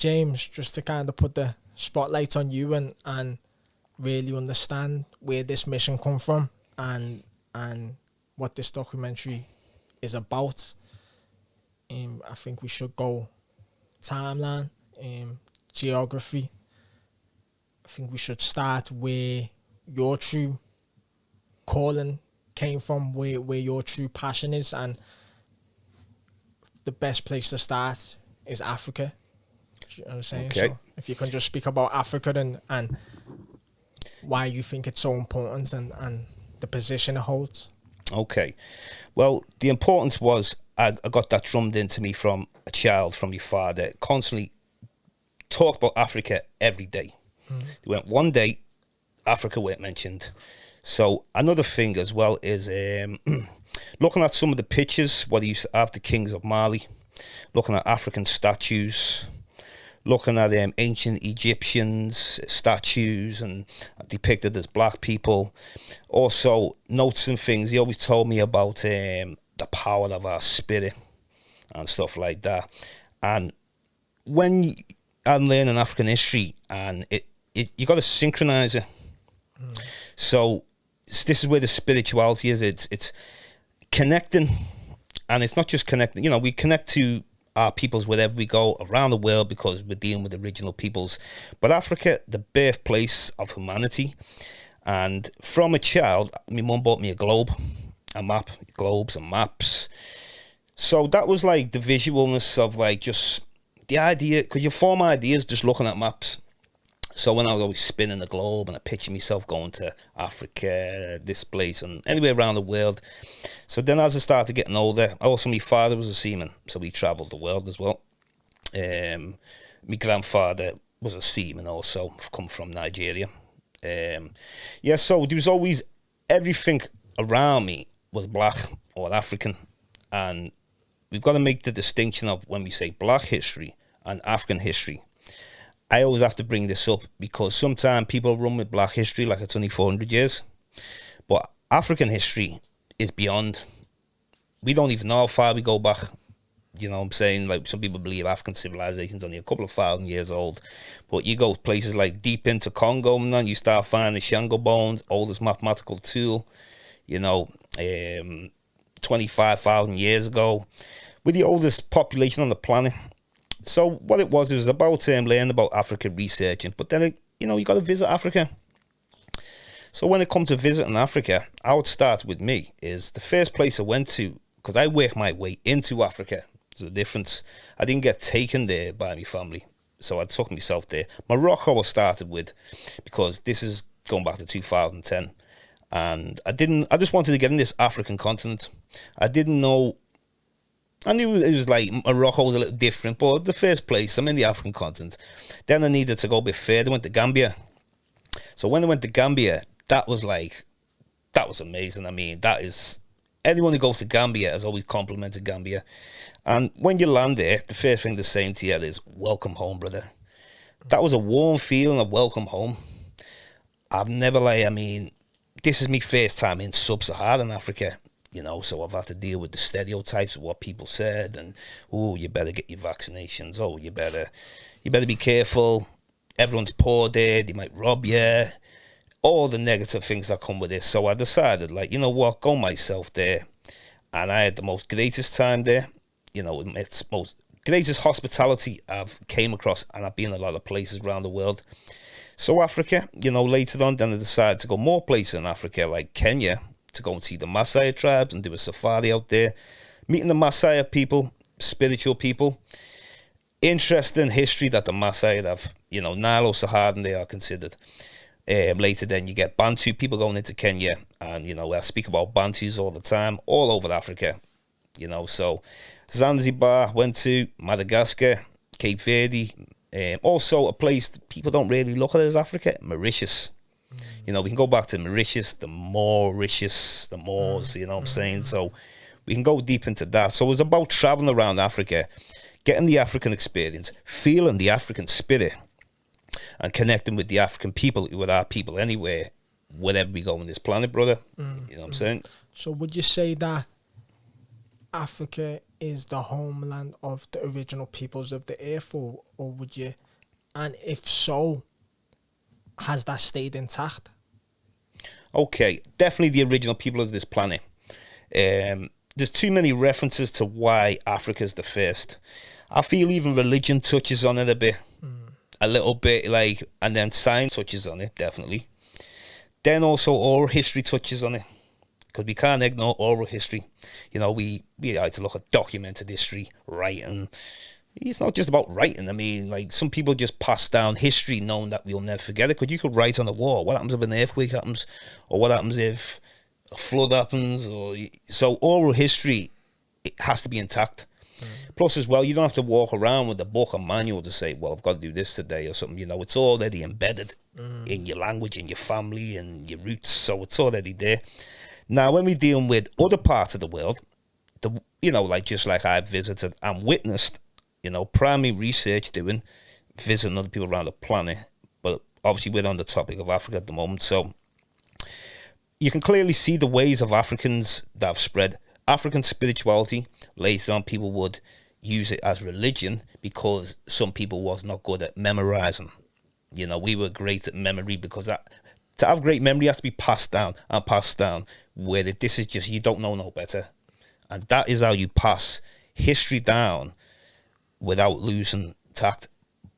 James, just to kind of put the spotlight on you and really understand where this mission come from and what this documentary is about. I think we should go timeline, geography. I think we should start where your true calling came from, where your true passion is, and the best place to start is Africa. Do you know what I'm saying? Okay. So if you can just speak about Africa and why you think it's so important and the position it holds. Okay. Well, the importance was I got that drummed into me from a child, from your father. Constantly talked about Africa every day. They went one day, Africa weren't mentioned. So another thing as well is looking at some of the pictures, what he used to have, the kings of Mali, looking at African statues, looking at ancient Egyptians statues and depicted as black people. Also notes and things. He always told me about the power of our spirit and stuff like that. And when I'm learning African history, and you got to synchronize it. So this is where the spirituality is. It's connecting, and it's not just connecting. You know, we connect to our peoples wherever we go around the world because we're dealing with original peoples. But Africa, the birthplace of humanity. And from a child, my mum bought me a globe, a map, globes and maps. So that was like the visualness of like just the idea, because you form ideas just looking at maps. So when I was always spinning the globe and I pictured myself going to Africa, this place, and anywhere around the world. So then as I started getting older, also my father was a seaman, so we travelled the world as well. My grandfather was a seaman also, come from Nigeria. So there was always, everything around me was black or African. And we've got to make the distinction of when we say black history and African history. I always have to bring this up because sometimes people run with black history like it's only 400 years. But African history is beyond. We don't even know how far we go back. You know what I'm saying? Like some people believe African civilization's only a couple of thousand years old. But you go places like deep into Congo and then you start finding the Shango bones, oldest mathematical tool, 25,000 years ago. We're the oldest population on the planet. So what it was about learning about Africa, researching, but then, you got to visit Africa. So when it comes to visiting Africa, how it starts with me is the first place I went to, because I worked my way into Africa. There's a difference. I didn't get taken there by my family, so I took myself there. Morocco I started with, because this is going back to 2010, and I just wanted to get in this African continent. I knew it was like Morocco was a little different, but the first place, I'm in the African continent. Then I needed to go a bit further. I went to Gambia. So when I went to Gambia, that was amazing. I mean, anyone who goes to Gambia has always complimented Gambia. And when you land there, the first thing they're saying to you is, welcome home, brother. That was a warm feeling of welcome home. This is my first time in sub-Saharan Africa. So I've had to deal with the stereotypes of what people said, and you better get your vaccinations. You better be careful. Everyone's poor there. They might rob you. All the negative things that come with this. So I decided, go myself there, and I had the greatest time there. It's greatest hospitality I've came across, and I've been in a lot of places around the world. So Africa, later on, then I decided to go more places in Africa, like Kenya, to go and see the Maasai tribes and do a safari out there, meeting the Maasai people, spiritual people. Interesting history that the Maasai have, Nilo-Saharan they are considered. Later then you get Bantu people going into Kenya, and I speak about Bantus all the time, all over Africa. So Zanzibar, went to Madagascar, Cape Verde, also a place people don't really look at as Africa, Mauritius. We can go back to Mauritius, the Moors, you know what I'm saying? So we can go deep into that. So it was about traveling around Africa, getting the African experience, feeling the African spirit, and connecting with the African people who are our people anywhere, wherever we go on this planet, brother. You know what I'm saying? So would you say that Africa is the homeland of the original peoples of the earth, or would you? And if so, has that stayed intact? Okay, definitely the original people of this planet. There's too many references to why Africa's the first. I feel even religion touches on it a little bit, like, and then science touches on it, definitely. Then also oral history touches on it, because we can't ignore oral history. You know, we like to look at documented history, writing. It's not just about writing. I mean, like, some people just pass down history knowing that we'll never forget it. Because you could write on the wall, what happens if an earthquake happens, or what happens if a flood happens, or so oral history, it has to be intact. Plus, as well, you don't have to walk around with a book or manual to say, well, I've got to do this today or something. You know, it's already embedded in your language, in your family, and your roots. So it's already there. Now, when we're dealing with other parts of the world, like just like I've visited and witnessed, primary research doing, visiting other people around the planet. But obviously, we're on the topic of Africa at the moment. So you can clearly see the ways of Africans that have spread. African spirituality, later on people would use it as religion because some people was not good at memorizing. We were great at memory, because to have great memory has to be passed down, where this is just, you don't know no better. And that is how you pass history down without losing tact.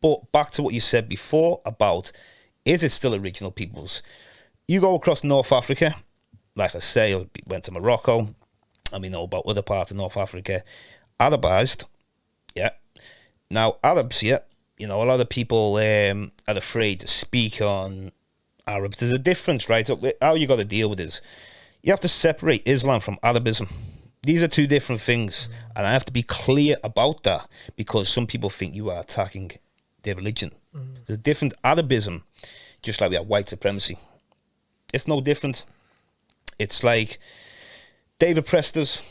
But back to what you said before about, is it still original peoples? You go across North Africa, like I say, I went to Morocco, and we know about other parts of North Africa, Arabized, yeah. Now, Arabs, yeah, a lot of people are afraid to speak on Arabs. There's a difference, right? So how you got to deal with this, you have to separate Islam from Arabism. These are two different things, and I have to be clear about that, because some people think you are attacking their religion. There's a different Arabism, just like we have white supremacy. It's no different. It's like David Preston's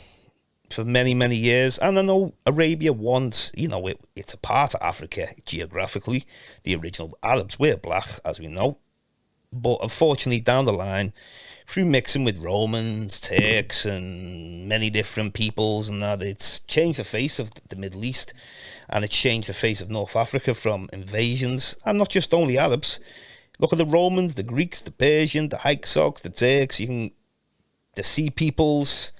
for many, many years. And I know Arabia once, it's a part of Africa geographically. The original Arabs were black, as we know. But unfortunately, down the line, through mixing with Romans, Turks, and many different peoples and that, it's changed the face of the Middle East. And it's changed the face of North Africa from invasions. And not just only Arabs. Look at the Romans, the Greeks, the Persians, the Hyksos, the Turks, the Sea Peoples.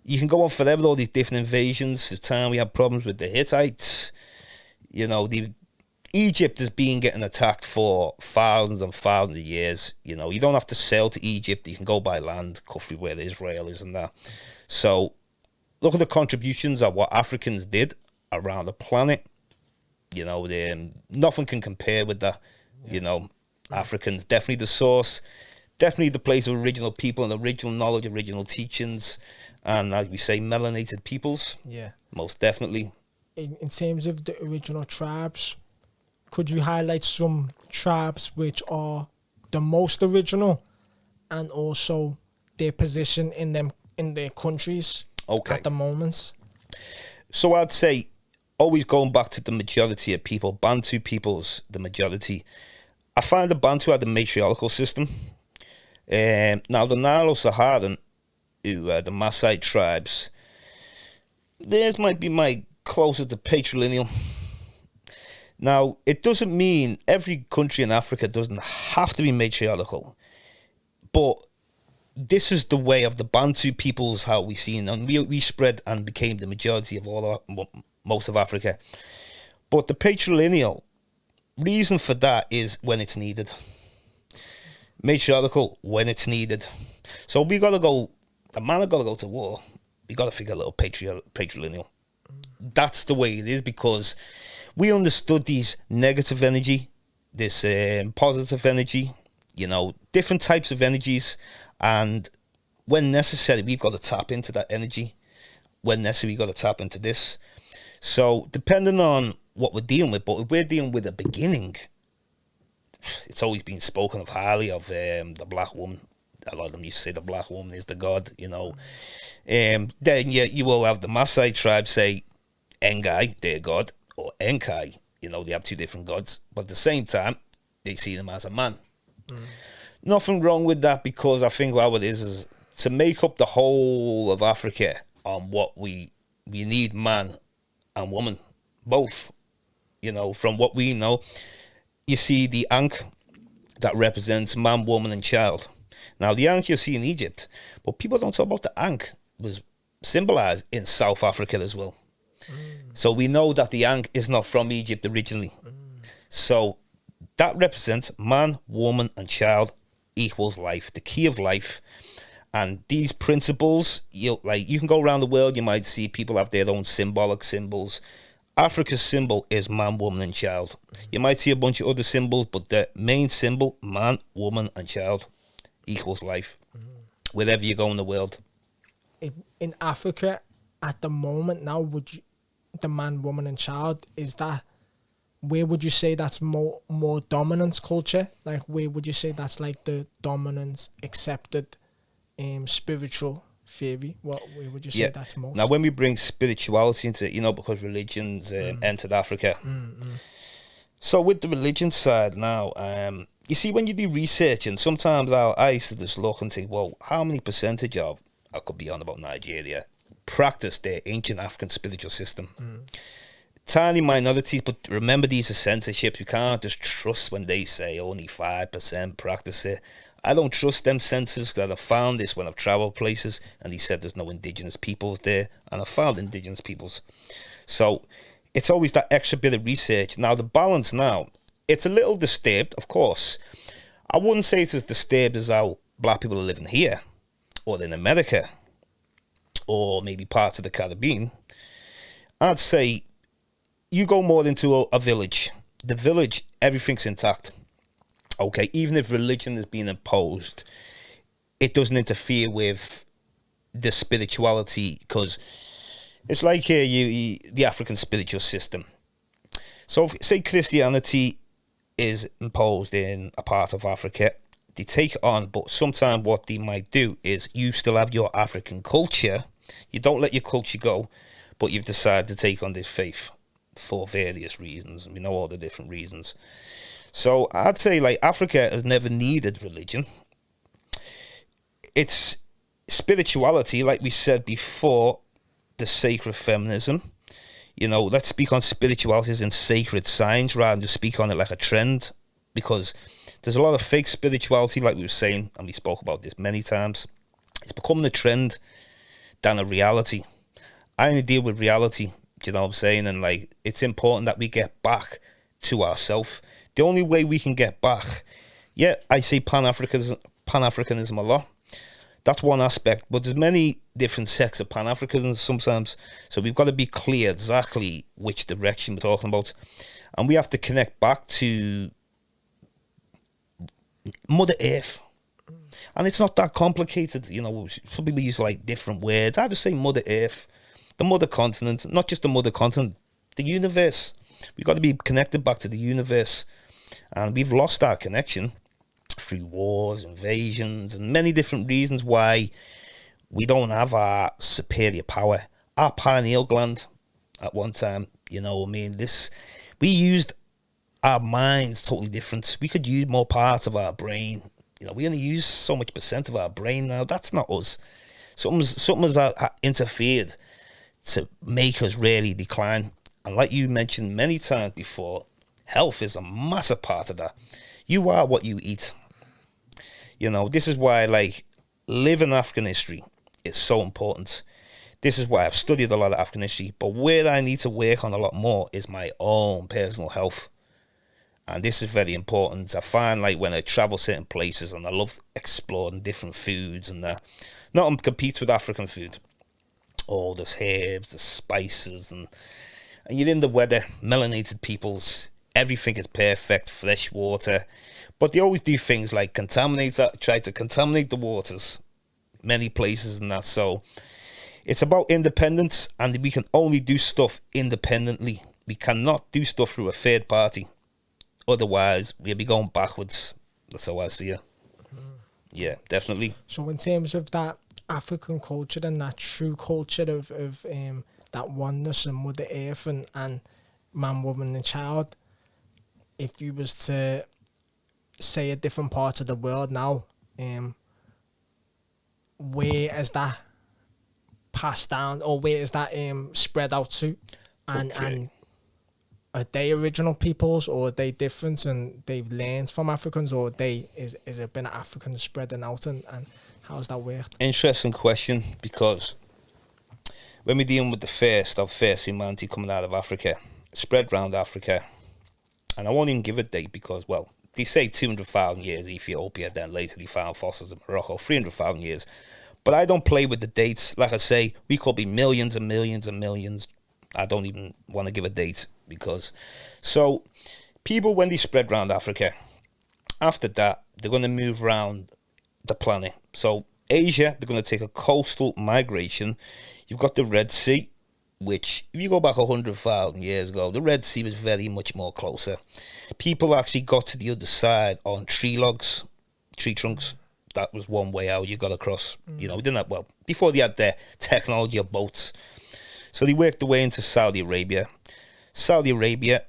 You can go on forever, all these different invasions. The time we had problems with the Hittites. Egypt has been getting attacked for thousands and thousands of years. You don't have to sail to Egypt. You can go by land, Kufri, where Israel is and that. So look at the contributions of what Africans did around the planet. Nothing can compare with that. Africans, definitely the source, definitely the place of original people and original knowledge, original teachings, and as we say, melanated peoples. Yeah. Most definitely. In terms of the original tribes, could you highlight some tribes which are the most original, and also their position in their countries at the moment? So I'd say, always going back to the majority of people, Bantu peoples, the majority. I find the Bantu had the matriarchal system. Now the Nilo Saharan, who are the Maasai tribes, theirs might be my closer to patrilineal. Now, it doesn't mean every country in Africa doesn't have to be matriarchal, but this is the way of the Bantu peoples, how we seen, and we spread and became the majority of most of Africa. But the patrilineal reason for that is when it's needed. Matriarchal when it's needed. So we gotta go. A man have gotta go to war. We gotta figure a little patrilineal. That's the way it is, because we understood these negative energy, this positive energy, different types of energies, and when necessary, we've got to tap into that energy. When necessary, we've got to tap into this. So depending on what we're dealing with, but if we're dealing with a beginning, it's always been spoken of highly of the black woman. A lot of them used to say the black woman is the god, Then you will have the Maasai tribe say Engai, their god, or Enkai. They have two different gods, but at the same time, they see them as a man. Nothing wrong with that, because I think what it is to make up the whole of Africa on what we need, man and woman, both. From what we know, you see the ankh that represents man, woman, and child. Now, the ankh you see in Egypt, but people don't talk about the ankh was symbolized in South Africa as well. So we know that the ankh is not from Egypt originally. So that represents man, woman, and child equals life, the key of life. And these principles, you can go around the world, you might see people have their own symbolic symbols. Africa's symbol is man, woman, and child. You might see a bunch of other symbols, but the main symbol, man, woman, and child, equals life. Wherever you go in the world. In Africa, at the moment now, the man, woman, and child, where would you say that's more dominant culture? Like, where would you say that's like the dominant, accepted spiritual theory? Where would you say that's most? Now, when we bring spirituality into it, because religions entered Africa. So with the religion side now, you see, when you do research, and sometimes I used to just look and think, well, how many percentage of, I could be on about Nigeria, practice their ancient African spiritual system? Tiny minorities, but remember, these are censorships. You can't just trust when they say only 5% practice it. I don't trust them censors, because I've found this when I've travelled places and he said there's no indigenous peoples there, and I've found indigenous peoples. So it's always that extra bit of research. Now, the balance now, it's a little disturbed, of course. I wouldn't say it's as disturbed as how black people are living here or in America or maybe parts of the Caribbean. I'd say you go more into a village. The village, everything's intact. Okay, even if religion is being imposed, it doesn't interfere with the spirituality, because it's like the African spiritual system. So, say Christianity is imposed in a part of Africa, they take it on, but sometimes what they might do is you still have your African culture. You don't let your culture go, but you've decided to take on this faith for various reasons. We know all the different reasons. So I'd say, like, Africa has never needed religion. It's spirituality, like we said before, the sacred feminism. Let's speak on spirituality as in sacred science rather than just speak on it like a trend, because there's a lot of fake spirituality, like we were saying, and we spoke about this many times. It's becoming a trend than a reality. I only deal with reality, do you know what I'm saying? And, like, it's important that we get back to ourselves. The only way we can get back, I say Pan-Africanism a lot. That's one aspect, but there's many different sects of Pan-Africanism sometimes. So we've got to be clear exactly which direction we're talking about. And we have to connect back to Mother Earth. And it's not that complicated. Some people use like different words. I just say Mother Earth, the mother continent, not just the mother continent, the universe. We've got to be connected back to the universe. And we've lost our connection through wars, invasions, and many different reasons why we don't have our superior power. Our pineal gland at one time, we used our minds totally different. We could use more parts of our brain. We only use so much % of our brain now. That's not us. Something has interfered to make us really decline. And like you mentioned many times before, health is a massive part of that. You are what you eat. This is why, like, living African history is so important. This is why I've studied a lot of African history. But where I need to work on a lot more is my own personal health. And this is very important. I find, like, when I travel certain places, and I love exploring different foods and that. Nothing competes with African food. All the herbs, the spices, and you're in the weather, melanated peoples. Everything is perfect, fresh water. But they always do things like try to contaminate the waters, many places and that. So it's about independence, and we can only do stuff independently. We cannot do stuff through a third party. Otherwise, we'll be going backwards. That's how I see it. Yeah, definitely. So in terms of that African culture and that true culture of that oneness and Mother Earth and man, woman and child, if you was to say a different part of the world now, where has that passed down, or where is that spread out to? And are they original peoples, or are they different and they've learned from Africans, or is it been Africans spreading out, and how's that worked? Interesting question, because when we're dealing with the first humanity coming out of Africa, spread round Africa, and I won't even give a date because, well, they say 200,000 years Ethiopia, then later they found fossils in Morocco, 300,000 years. But I don't play with the dates. Like I say, we could be millions and millions and millions. I don't even want to give a date because... So, people, when they spread around Africa, after that, they're going to move around the planet. So, Asia, they're going to take a coastal migration. You've got the Red Sea, which, if you go back 100,000 years ago, the Red Sea was very much more closer. People actually got to the other side on tree trunks. That was one way out. You got across, you know, didn't that, well, before they had the technology of boats. So they worked their way into Saudi Arabia. Saudi Arabia,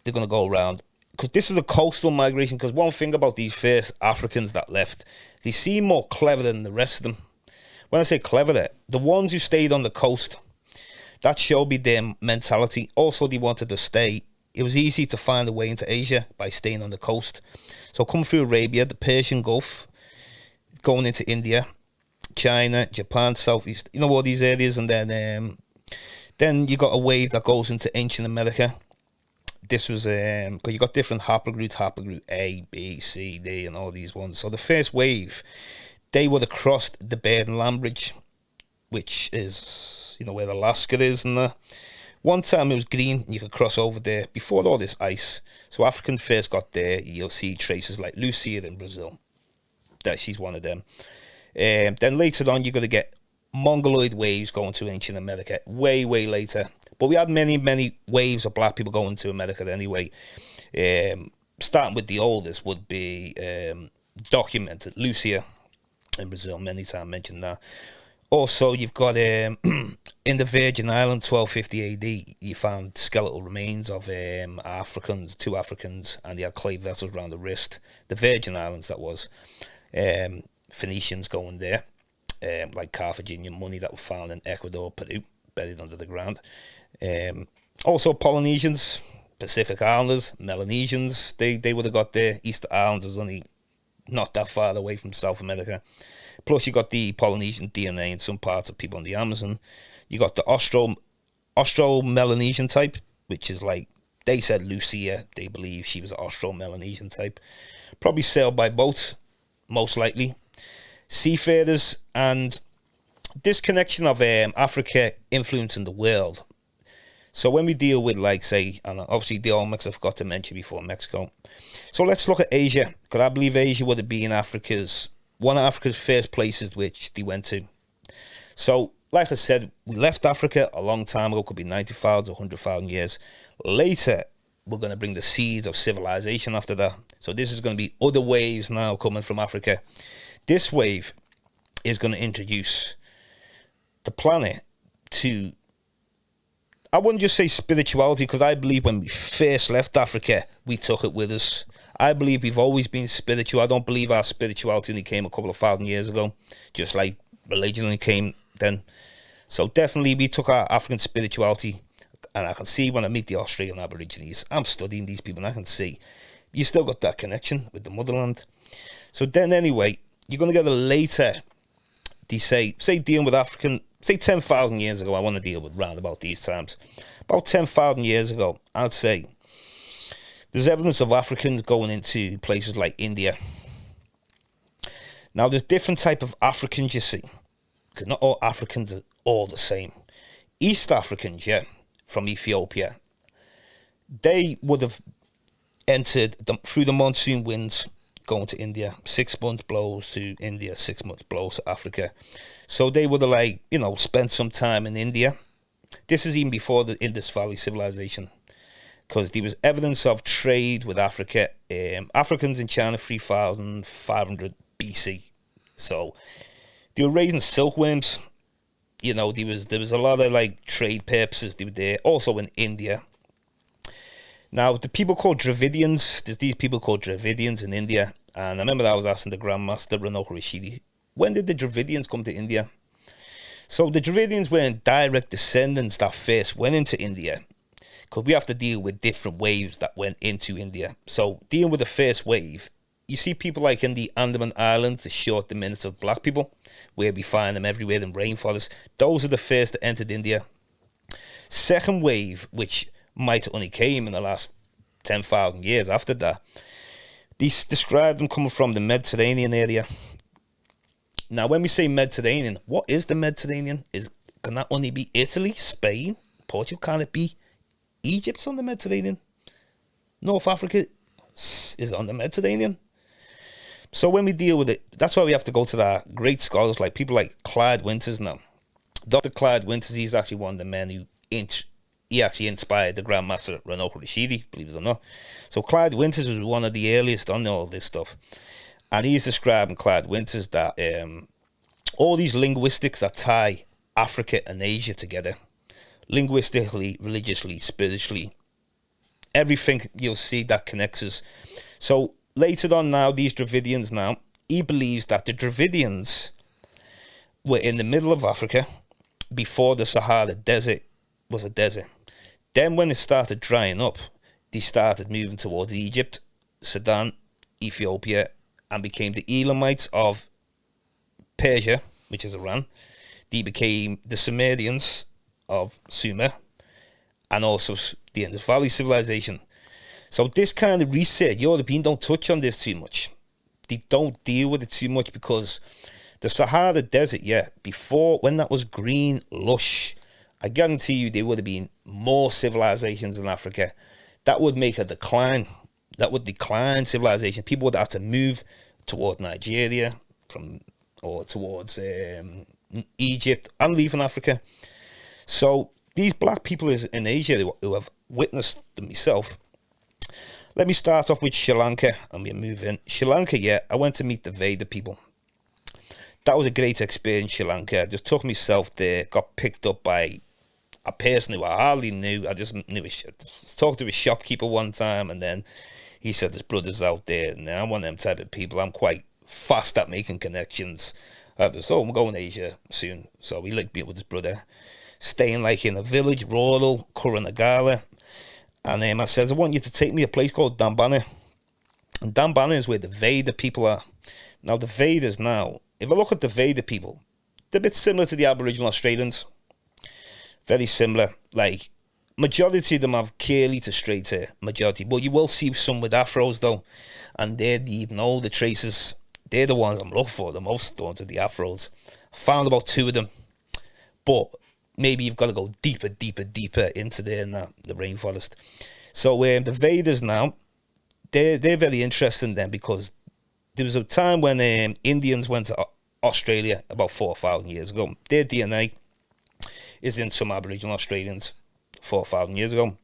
they're going to go around, because this is a coastal migration, because one thing about these first Africans that left, they seem more clever than the rest of them. When I say clever, the ones who stayed on the coast, that showed me their mentality. Also, they wanted to stay. It was easy to find a way into Asia by staying on the coast. So come through Arabia, the Persian Gulf, going into India, China, Japan, Southeast, you know, all these areas, and then you got a wave that goes into ancient America. This was because you got different haplogroup A, B, C, D, and all these ones. So the first wave, they would have crossed the Bering Land Bridge, which is, you know, where Alaska is, and that. One time it was green, and you could cross over there before all this ice. So Africans first got there. You'll see traces like Lucia in Brazil. That she's one of them. Then later on, you're going to get Mongoloid waves going to ancient America way, way later. But we had many, many waves of black people going to America anyway. Starting with the oldest would be documented, Lucia in Brazil, many times mentioned that. Also, you've got in the Virgin Islands, 1250 AD, you found skeletal remains of Africans, two Africans, and they had clay vessels around the wrist. The Virgin Islands, that was. Phoenicians going there, like Carthaginian money that was found in Ecuador, Peru, buried under the ground. Also Polynesians, Pacific Islanders, Melanesians, they would have got there. Easter Islands is only not that far away from South America. Plus you got the Polynesian DNA in some parts of people in the Amazon. You got the Austro-Melanesian type, which is like, they said Lucia, they believe she was an Austro-Melanesian type. Probably sailed by boat, most likely. Seafarers, and this connection of Africa influencing the world. So when we deal with, like, say, and obviously the Olmecs I forgot to mention before, Mexico. So let's look at Asia, because I believe Asia would have been one of Africa's first places which they went to. So, like I said, we left Africa a long time ago, could be 90,000 or 100,000 years. Later, we're going to bring the seeds of civilization after that. So this is going to be other waves now coming from Africa. This wave is going to introduce the planet to, I wouldn't just say spirituality, because I believe when we first left Africa, we took it with us. I believe we've always been spiritual. I don't believe our spirituality only came a couple of thousand years ago, just like religion only came then. So definitely we took our African spirituality, and I can see when I meet the Australian Aborigines, I'm studying these people, and I can see you still got that connection with the motherland. So then anyway, you're going to get a later, they say dealing with African, say 10,000 years ago, I want to deal with round about these times. About 10,000 years ago, I'd say, there's evidence of Africans going into places like India. Now, there's different type of Africans, you see, because not all Africans are all the same. East Africans, yeah, from Ethiopia, they would have entered through the monsoon winds going to India. 6 months blows to India, 6 months blows to Africa. So they would have, like, you know, spent some time in India. This is even before the Indus Valley civilization, because there was evidence of trade with Africa. Africans in China 3,500 BC. So they were raising silkworms. You know, there was a lot of, like, trade purposes. They were there. Also in India. Now, the people called Dravidians, there's these people called Dravidians in India. And I remember I was asking the Grandmaster, Ranoka Rashidi, when did the Dravidians come to India? So the Dravidians weren't direct descendants that first went into India, because we have to deal with different waves that went into India. So dealing with the first wave, you see people like in the Andaman Islands, the short dominions of black people, where we find them everywhere in rainforests. Those are the first that entered India. Second wave, which might only came in the last 10,000 years after that, these describe them coming from the Mediterranean area. Now, when we say Mediterranean, what is the Mediterranean? Can that only be Italy, Spain, Portugal? Can it be Egypt's on the Mediterranean? North Africa is on the Mediterranean. So when we deal with it, that's why we have to go to the great scholars, like people like Clyde Winters now. Dr. Clyde Winters, he's actually one of the men who he actually inspired the Grand Master Ranoko Rashidi, believe it or not. So Clyde Winters was one of the earliest on all this stuff. And he's describing, Clyde Winters, that all these linguistics that tie Africa and Asia together, linguistically, religiously, spiritually, everything you'll see that connects us. So later on now, these Dravidians now, he believes that the Dravidians were in the middle of Africa before the Sahara Desert was a desert. Then when it started drying up, they started moving towards Egypt, Sudan, Ethiopia, and became the Elamites of Persia, which is Iran. They became the Sumerians of Sumer, and also the Indus Valley civilization. So this kind of research, Europeans don't touch on this too much. They don't deal with it too much, because the Sahara Desert, before, when that was green, lush, I guarantee you there would have been more civilizations in Africa. That would make a decline. That would decline civilization. People would have to move toward Nigeria or towards Egypt and leaving Africa. So these black people in Asia who have witnessed them myself. Let me start off with Sri Lanka and we move in. Sri Lanka, I went to meet the Veda people. That was a great experience, Sri Lanka. I just took myself there, got picked up by a person who I hardly knew. I just knew talked to a shopkeeper one time, and then he said there's brothers out there. And I'm one of them type of people. I'm quite fast at making connections. I'm going to Asia soon. So we like being with his brother, staying like in a village, rural, Kuranagala. And I said, I want you to take me a place called Dambana. And Dambana is where the Veda people are. Now the Vedas now, if I look at the Veda people, they're a bit similar to the Aboriginal Australians. Very similar. Like, majority of them have curly to straight hair. Majority. But you will see some with afros, though. And they're the even older traces. They're the ones I'm looking for the most, though, to the afros. Found about 2 of them. But maybe you've got to go deeper into there in the rainforest. So the Vedas now, they're very interesting then, because there was a time when Indians went to Australia about 4,000 years ago. Their DNA is in some Aboriginal Australians 4,000 years ago.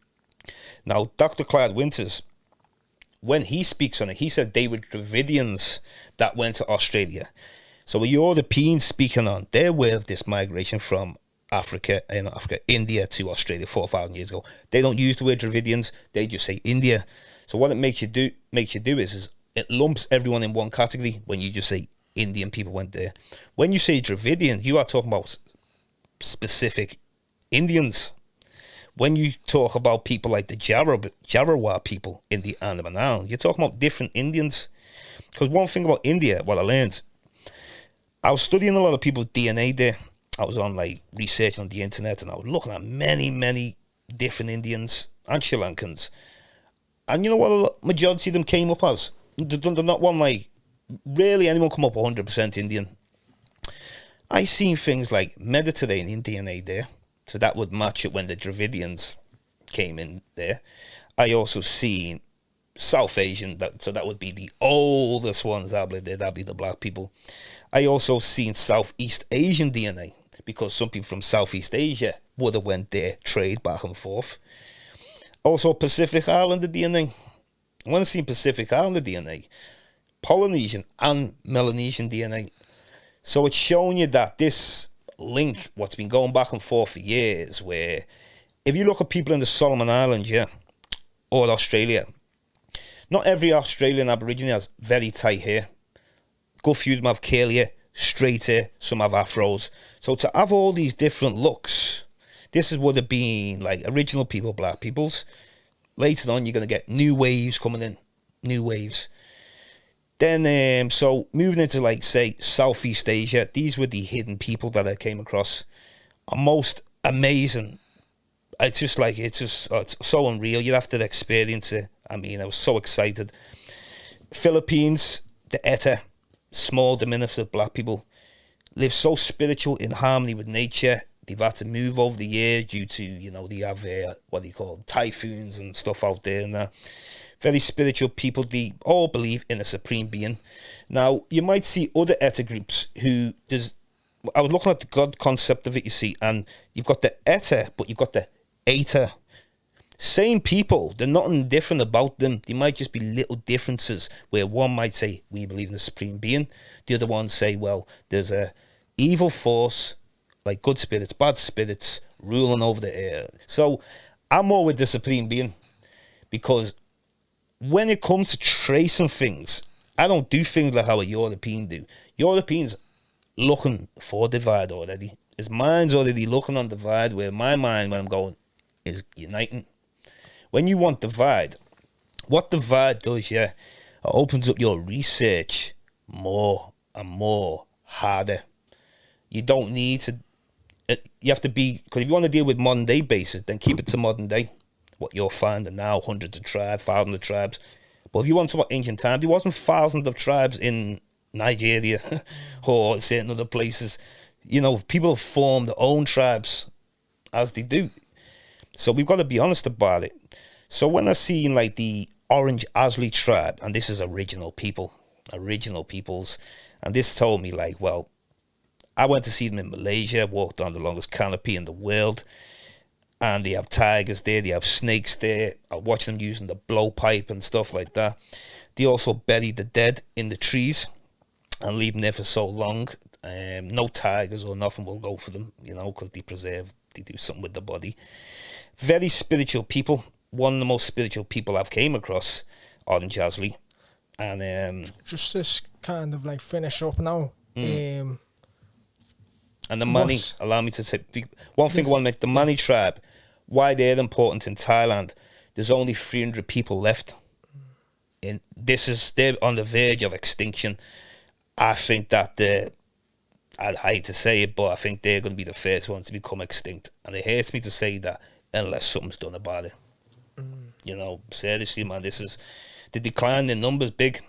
Now, Dr. Clyde Winters, when he speaks on it, he said they were Dravidians that went to Australia. So a European speaking on, they're aware of this migration from India to Australia 4,000 years ago. They don't use the word Dravidians, they just say India. So what it makes you do is it lumps everyone in one category when you just say Indian people went there. When you say Dravidian, you are talking about specific Indians. When you talk about people like the Jarawa people in the Andaman Islands, you're talking about different Indians. Because one thing about India, what I learned, I was studying a lot of people's DNA there. I was on like research on the internet, and I was looking at many different Indians and Sri Lankans. And you know what a majority of them came up as? They're not one like, rarely anyone come up 100% Indian. I seen things like Mediterranean DNA there, so that would match it when the Dravidians came in there. I also seen South Asian, so that would be the oldest ones that'd be the black people. I also seen Southeast Asian DNA, because some people from Southeast Asia would have went there, trade back and forth. Also Pacific Islander DNA. When I seen Pacific Islander DNA, Polynesian and Melanesian DNA. So it's showing you that this link, what's been going back and forth for years, where if you look at people in the Solomon Islands, or Australia, not every Australian Aborigine has very tight hair. Good few of them have curly hair. straighter, some have afros. So to have all these different looks, this is would have been like original people, black peoples. Later on, you're going to get new waves coming in, new waves. Then, so moving into like, say, Southeast Asia, these were the hidden people that I came across. Are most amazing. It's just like, it's so unreal. You'd have to experience it. I mean, I was so excited. Philippines, the Eta, small, diminutive black people, live so spiritual in harmony with nature. They've had to move over the years due to, you know, they have, what do you call it, typhoons and stuff out there and that. Very spiritual people. They all believe in a supreme being. Now, you might see other Eta groups who, I was looking at the God concept of it, you see, and you've got the Eta, but you've got the Eta. Same people. There's nothing different about them. There might just be little differences where one might say, we believe in a supreme being. The other one say, well, there's a evil force, like good spirits, bad spirits, ruling over the air. So I'm more with the supreme being, because when it comes to tracing things, I don't do things like how a European do. Europeans looking for divide already. His mind's already looking on divide, where my mind, when I'm going, is uniting. When you want divide, what divide does, it opens up your research more and more harder. You don't need to, you have to be, because if you want to deal with modern day bases, then keep it to modern day. What you're finding now, hundreds of tribes, thousands of tribes. But if you want to talk about ancient times, there wasn't thousands of tribes in Nigeria or certain other places. You know, people have formed their own tribes as they do. So we've got to be honest about it. So when I see like the Orange Asley tribe, and this is original peoples, and this told me like, well, I went to see them in Malaysia, walked on the longest canopy in the world, and they have tigers there, they have snakes there. I watch them using the blowpipe and stuff like that. They also bury the dead in the trees and leave them there for so long. No tigers or nothing will go for them, you know, because they do something with the body. Very spiritual people. One of the most spiritual people I've came across, Orange Asley. And just this kind of like finish up now. And the Mani, allow me to say one thing I want to make. The Mani tribe, why they're important in Thailand, there's only 300 people left. And they're on the verge of extinction. I think that I'd hate to say it, but I think they're going to be the first ones to become extinct. And it hurts me to say that unless something's done about it. You know, seriously, man, this is the decline in numbers big.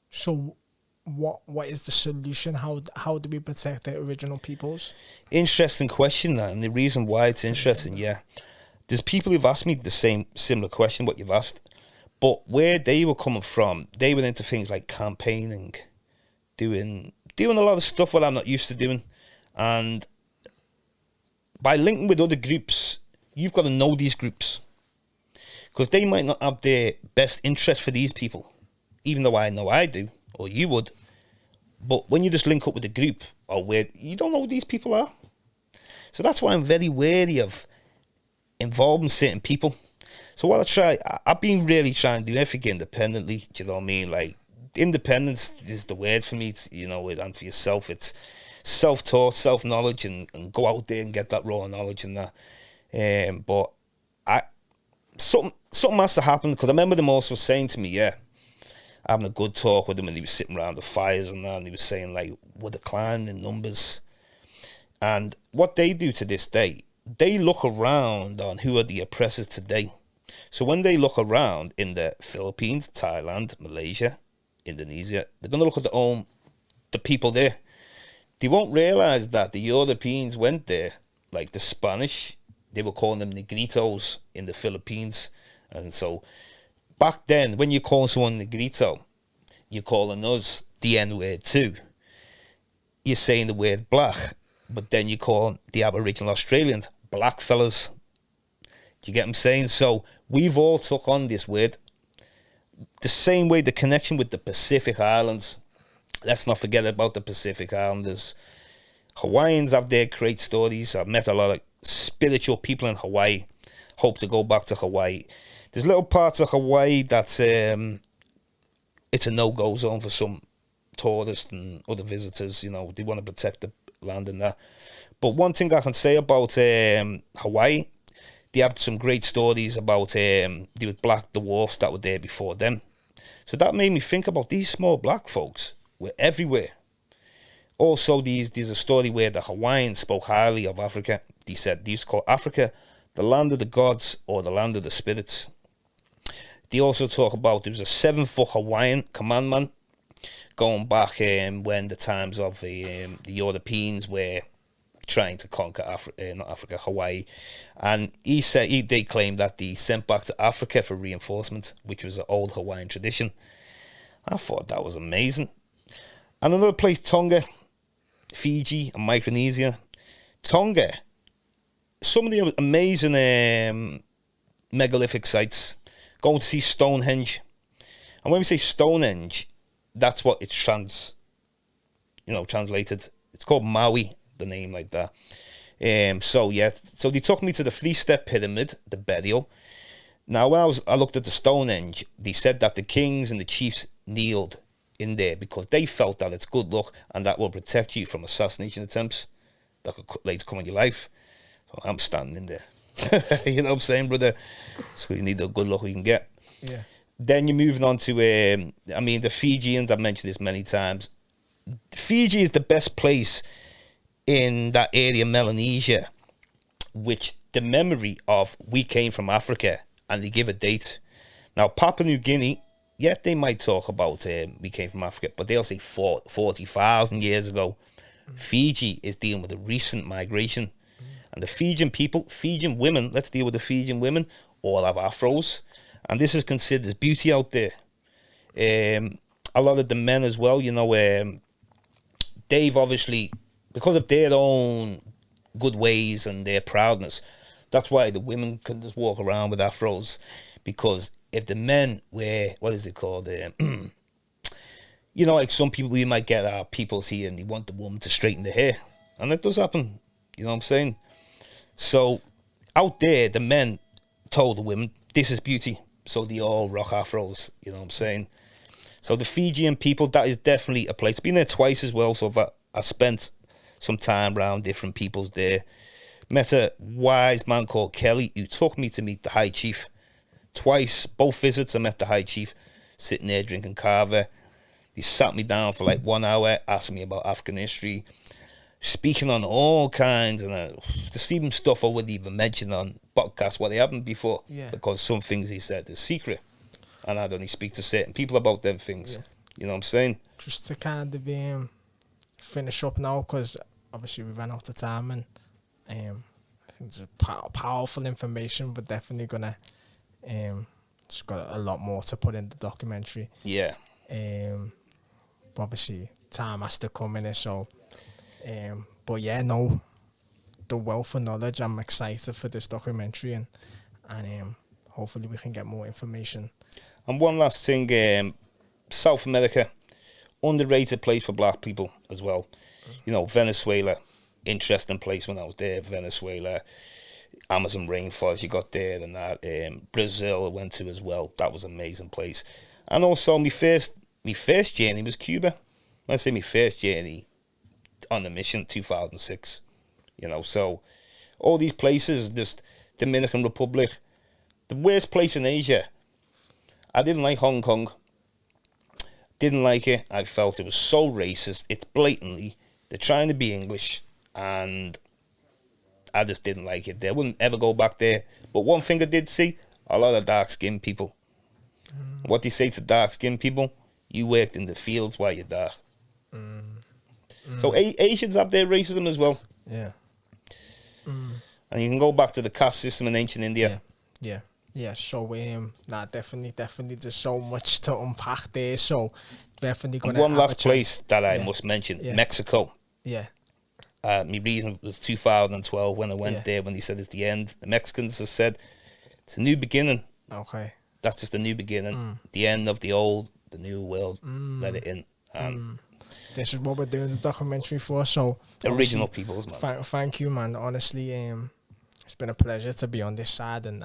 So what is the solution? How do we protect the original peoples? Interesting question, that, and the reason why it's interesting, there's people who've asked me the similar question what you've asked, but where they were coming from, they were into things like campaigning, doing a lot of stuff what I'm not used to doing, and by linking with other groups, you've got to know these groups, because they might not have their best interest for these people, even though I know I do, or you would. But when you just link up with a group, or where you don't know who these people are. So that's why I'm very wary of involving certain people. So what I've been really trying to do everything independently, do you know what I mean? Like, independence is the word for me, you know, and for yourself, it's self-taught, self-knowledge, and go out there and get that raw knowledge and that. But something has to happen, because I remember them also saying to me, having a good talk with him, and he was sitting around the fires and that, and he was saying like, we're declining in numbers. And what they do to this day, they look around on who are the oppressors today. So when they look around in the Philippines, Thailand, Malaysia, Indonesia, they're going to look at the people there. They won't realize that the Europeans went there, like the Spanish, they were calling them negritos in the Philippines. And so back then, when you call someone negrito, you're calling us the N-word too. You're saying the word black, but then you call the Aboriginal Australians black fellas. Do you get what I'm saying? So we've all took on this word. The same way the connection with the Pacific Islands. Let's not forget about the Pacific Islanders. Hawaiians have their great stories. I've met a lot of spiritual people in Hawaii. Hope to go back to Hawaii. There's little parts of Hawaii that's it's a no-go zone for some tourists and other visitors. You know, they want to protect the land and that. But one thing I can say about Hawaii, they have some great stories about the black dwarfs that were there before them. So that made me think about these small black folks were everywhere. Also, there's a story where the Hawaiians spoke highly of Africa. They said they used to call Africa the land of the gods or the land of the spirits. They also talk about there was a 7-foot Hawaiian commandman going back when the times of the Europeans were trying to conquer Hawaii. And they claimed that they sent back to Africa for reinforcement, which was an old Hawaiian tradition. I thought that was amazing. And another place, Tonga, Fiji and Micronesia. Tonga, some of the amazing megalithic sites. Going to see Stonehenge. And when we say Stonehenge, that's what it's translated. It's called Maui, the name like that. So they took me to the 3-step pyramid, the burial. Now, when I looked at the Stonehenge, they said that the kings and the chiefs kneeled in there because they felt that it's good luck and that will protect you from assassination attempts that could later come in your life. So I'm standing in there. You know what I'm saying, brother? So you need the good luck we can get. Yeah. Then you're moving on to, the Fijians. I've mentioned this many times. Fiji is the best place in that area, Melanesia, which the memory of we came from Africa, and they give a date. Now, Papua New Guinea, they might talk about we came from Africa, but they'll say 40,000 years ago. Fiji is dealing with a recent migration. And the Fijian people, Fijian women, let's deal with the Fijian women, all have afros. And this is considered beauty out there. A lot of the men as well, they've obviously, because of their own good ways and their proudness, that's why the women can just walk around with afros. Because if the men wear, what is it called? Like some people, we might get our peoples here and they want the woman to straighten the hair. And that does happen. You know what I'm saying? So out there, the men told the women, this is beauty. So they all rock afros. You know what I'm saying? So the Fijian people, that is definitely a place. Been there twice as well. So I spent some time around different peoples there. Met a wise man called Kelly who took me to meet the High Chief. Twice, both visits, I met the High Chief sitting there drinking kava. He sat me down for like 1 hour, asking me about African history, speaking on all kinds, and just even stuff I wouldn't even mention on podcasts what they haven't before, because some things he said is secret, and I'd only speak to certain people about them things. You know what I'm saying? Just to kind of finish up now, because obviously we ran out of time, and I think it's powerful information, but definitely gonna it's got a lot more to put in the documentary. But obviously time has to come in it, so but the wealth of knowledge, I'm excited for this documentary, and hopefully we can get more information. And one last thing, South America, underrated place for black people as well. Venezuela, interesting place when I was there. Venezuela, Amazon rainforest you got there, and that. Brazil I went to as well. That was an amazing place. And also my first journey was Cuba. When I say my first journey on the mission, 2006. So all these places, just Dominican Republic, the worst place in Asia. I didn't like Hong Kong. Didn't like it. I felt it was so racist. It's blatantly, they're trying to be English, and I just didn't like it. I wouldn't ever go back there. But one thing I did see, a lot of dark-skinned people. What they say to dark-skinned people, you worked in the fields while you're dark. So Asians have their racism as well. And you can go back to the caste system in ancient India. So definitely there's so much to unpack there. So definitely gonna. And one last place that I must mention, Mexico. My reason was 2012 when I went there, when they said it's the end. The Mexicans have said it's a new beginning. Okay. That's just a new beginning. The end of the old, the new world. Let it in. This is what we're doing the documentary for. So original peoples, man. Thank you, man. Honestly, it's been a pleasure to be on this side and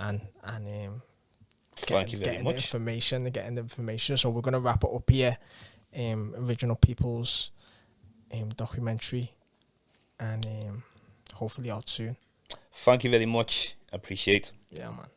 thank you very much. Getting the information. So we're gonna wrap it up here. Original Peoples documentary, and hopefully out soon. Thank you very much. Appreciate. Yeah, man.